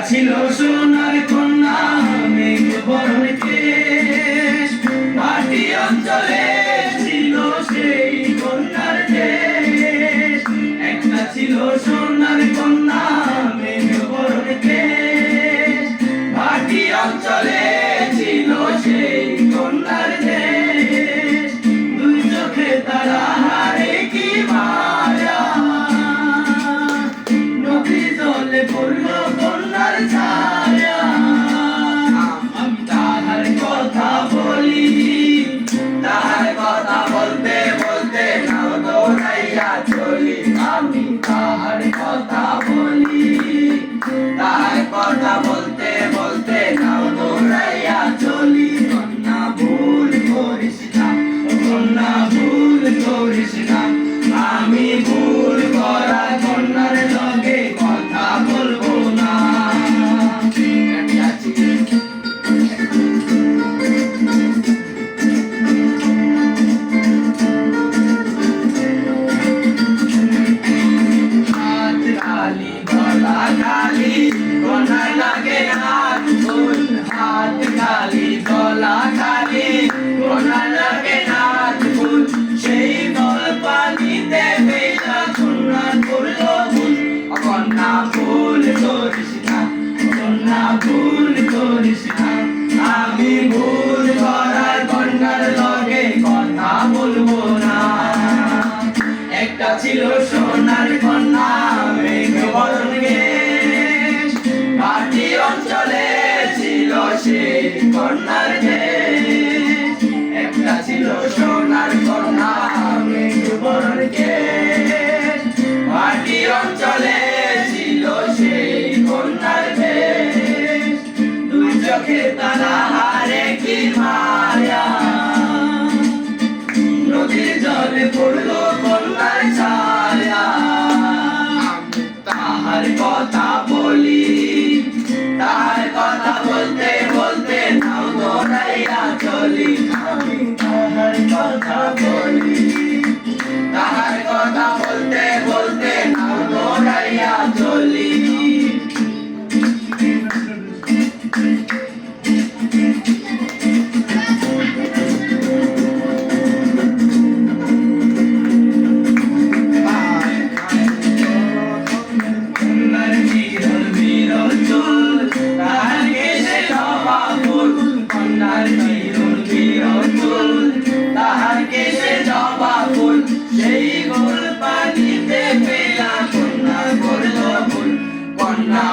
ছিল সোনার কন্যা মেঘ বরণ কেশ, মাটি অঞ্চলে ছিল সেই কন্যার দেশ। একটা ছিল সোনার কন্যা মেঘ বরণ কেশ, মাটি অঞ্চলে ছিল সেই কন্যার দেশ। দুই চোখে তারা হারে কি মায়া, নদী জলে পড়ল কন্যার ছায়া। আমি তাহার কথা বলি, তাহার কথা বলতে বলতে নাও দৌড়াইয়া চলি। আমি তাহার কথা বলি, তাহার কথা বলতে বলতে নাও দৌড়াইয়া চলি। কন্যা ভুল করিস না, কন্যা ভুল করিস না, আমি ভুল করা কন্যার লগে কথা বলবো না। হাত খালি গলা খালি কন্যার লাগে হাত ফুল, হাত খালি গলা খালি কন্যার লাগে হাত ফুল। সেই বল পানিতে ভেজা কন্যা করল ভুল। কন্যা ভুল করিস না, কন্যা ভুল করিস না, আমি ভুল করার কন্যার লগে কথা বলবো না। একটা ছিল সোনার কন্যা মেঘ বরণ কেশ, মাটি অঞ্চলে ছিল সেই কন্যার দেশ। একটা ছিল সোনার কন্যা মেঘ বরণ কেশ, মাটি অঞ্চলে ছিল সেই কন্যার দেশ। দুই চোখে তারা হারে কি মায়া, নদীর জলে পড়ল কন্যার ছায়া। আমি তাহার কথা বলি, তাহার কথা বলতে বলতে নাও দৌড়াইয়া চলি। আমি তাহার কথা বলি, তাহার কথা বলতে বলতে নাও দৌড়াইয়া চলি। কন্যার বিরল বিরল চুল, তাহার কেশে জবা ফুল। কন্যার বিরল বিরল চুল, তাহার কেশে জবা ফুল। সেই গোল পানিতে ফেলা কন্যা করল ভুল। কন্যা